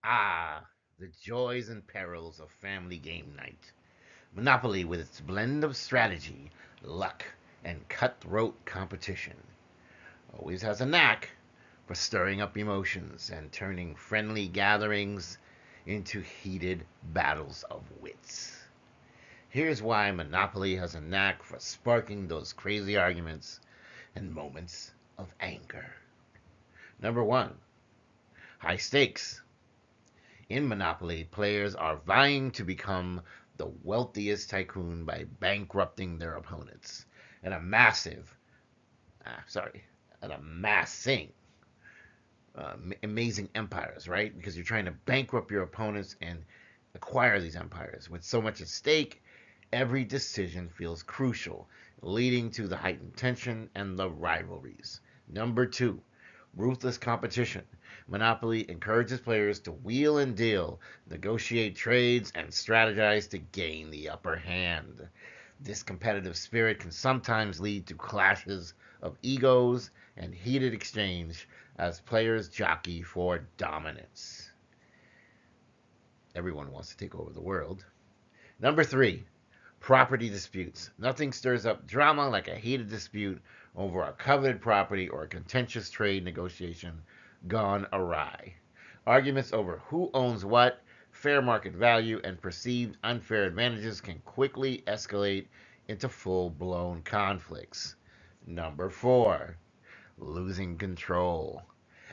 Ah, the joys and perils of family game night. Monopoly, with its blend of strategy, luck, and cutthroat competition, always has a knack for stirring up emotions and turning friendly gatherings into heated battles of wits. Here's why Monopoly has a knack for sparking those crazy arguments and moments of anger. Number one, high stakes. In Monopoly, players are vying to become the wealthiest tycoon by bankrupting their opponents and sorry, and amassing amazing empires, right? Because you're trying to bankrupt your opponents and acquire these empires. With so much at stake, every decision feels crucial, leading to the heightened tension and the rivalries. Number two, ruthless competition. Monopoly encourages players to wheel and deal, negotiate trades, and strategize to gain the upper hand. This competitive spirit can sometimes lead to clashes of egos and heated exchange as players jockey for dominance. Everyone wants to take over the world. Number three, property disputes. Nothing stirs up drama like a heated dispute over a coveted property or a contentious trade negotiation gone awry. Arguments over who owns what, fair market value, and perceived unfair advantages can quickly escalate into full blown conflicts. Number four, losing control.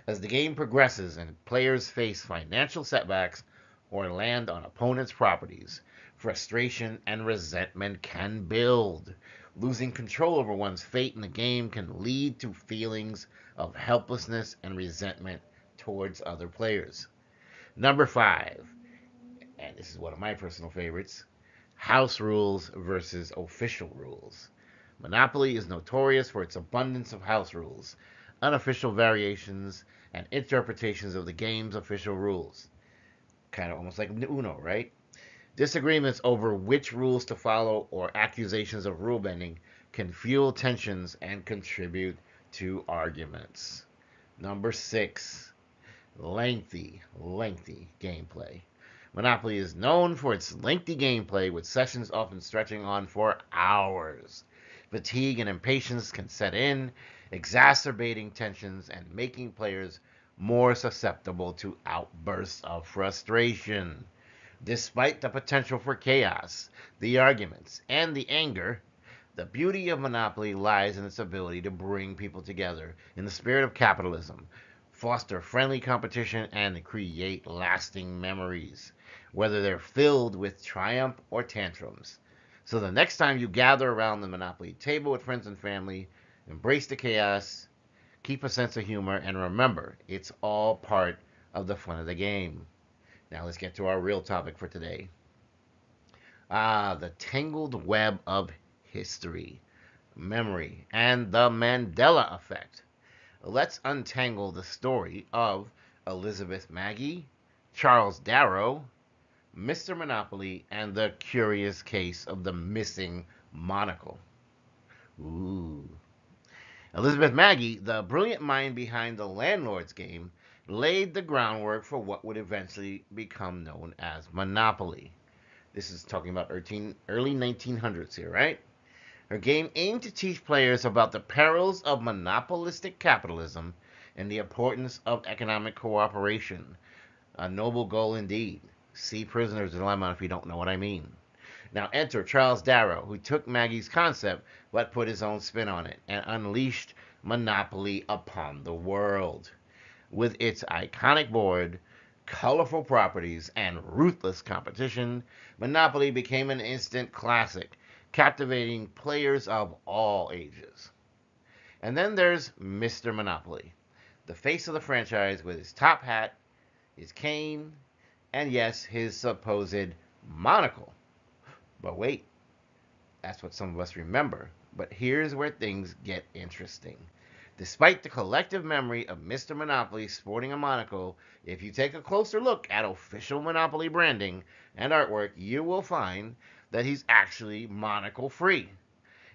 As the game progresses and players face financial setbacks or land on opponents' properties, frustration and resentment can build. Losing control over one's fate in the game can lead to feelings of helplessness and resentment towards other players. Number five, and this is one of my personal favorites, house rules versus official rules. Monopoly is notorious for its abundance of house rules, unofficial variations, and interpretations of the game's official rules. Kind of almost like Uno, right? Disagreements over which rules to follow or accusations of rule bending can fuel tensions and contribute to arguments. Number six, lengthy gameplay. Monopoly is known for its lengthy gameplay, with sessions often stretching on for hours. Fatigue and impatience can set in, exacerbating tensions and making players more susceptible to outbursts of frustration. Despite the potential for chaos, the arguments, and the anger, the beauty of Monopoly lies in its ability to bring people together in the spirit of capitalism, foster friendly competition, and create lasting memories, whether they're filled with triumph or tantrums. So the next time you gather around the Monopoly table with friends and family, embrace the chaos, keep a sense of humor, and remember, it's all part of the fun of the game. Now let's get to our real topic for today. The tangled web of history, memory, and the Mandela effect. Let's untangle the story of Elizabeth Magie, Charles Darrow, Mr. Monopoly, and the curious case of the missing monocle. Ooh. Elizabeth Magie, the brilliant mind behind the Landlord's game, laid the groundwork for what would eventually become known as Monopoly. This is talking about early 1900s here, right? Her game aimed to teach players about the perils of monopolistic capitalism and the importance of economic cooperation. A noble goal indeed. See Prisoner's Dilemma if you don't know what I mean. Now enter Charles Darrow, who took Maggie's concept but put his own spin on it and unleashed Monopoly upon the world. With its iconic board, colorful properties, and ruthless competition, Monopoly became an instant classic, captivating players of all ages. And then there's Mr. Monopoly, the face of the franchise with his top hat, his cane, and yes, his supposed monocle. But wait, that's what some of us remember. But here's where things get interesting. Despite the collective memory of Mr. Monopoly sporting a monocle, if you take a closer look at official Monopoly branding and artwork, you will find that he's actually monocle free.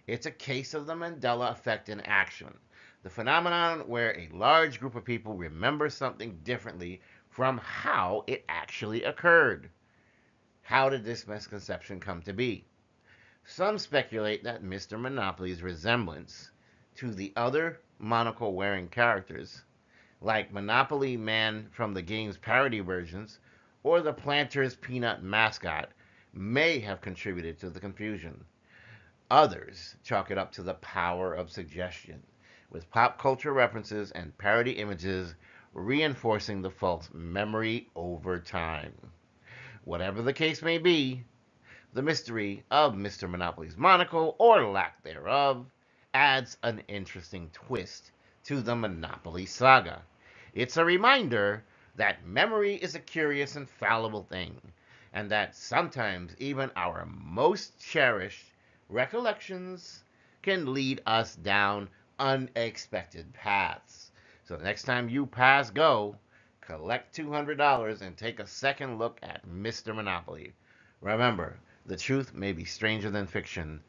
It's a case of the Mandela effect in action. The phenomenon where a large group of people remember something differently from how it actually occurred. How did this misconception come to be? Some speculate that Mr. Monopoly's resemblance to the other monocle wearing characters, like Monopoly Man from the game's parody versions or the Planters Peanut mascot, may have contributed to the confusion. Others chalk it up to the power of suggestion, with pop culture references and parody images reinforcing the false memory over time. Whatever the case may be, the mystery of Mr. Monopoly's monocle, or lack thereof, adds an interesting twist to the Monopoly saga. It's a reminder that memory is a curious and fallible thing, and that sometimes even our most cherished recollections can lead us down unexpected paths. So next time you pass go, collect $200 and take a second look at Mr. Monopoly. Remember, the truth may be stranger than fiction,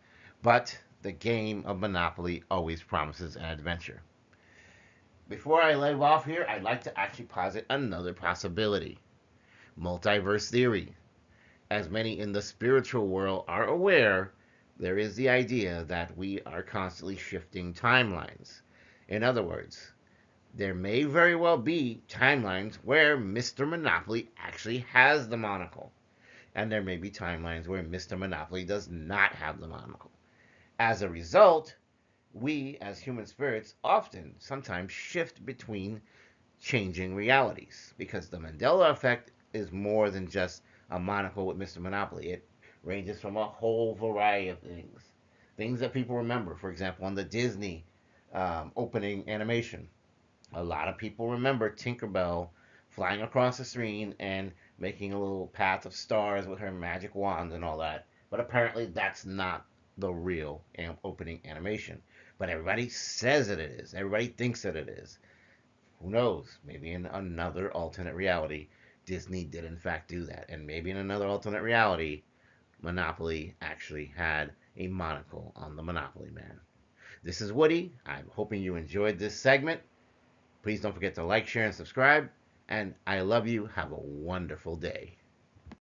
but the game of Monopoly always promises an adventure. Before I leave off here, I'd like to actually posit another possibility: multiverse theory. As many in the spiritual world are aware, there is the idea that we are constantly shifting timelines. In other words, there may very well be timelines where Mr. Monopoly actually has the monocle, and there may be timelines where Mr. Monopoly does not have the monocle. As a result, we as human spirits often sometimes shift between changing realities, because the Mandela effect is more than just a monocle with Mr. Monopoly. It ranges from a whole variety of things. Things that people remember. For example, on the Disney opening animation, a lot of people remember Tinkerbell flying across the screen and making a little path of stars with her magic wand and all that. But apparently, that's not the real opening animation. But everybody says that it is. Everybody thinks that it is. Who knows? Maybe in another alternate reality, Disney did in fact do that. And maybe in another alternate reality, Monopoly actually had a monocle on the Monopoly Man. This is Woody. I'm hoping you enjoyed this segment. Please don't forget to like, share, and subscribe. And I love you. Have a wonderful day.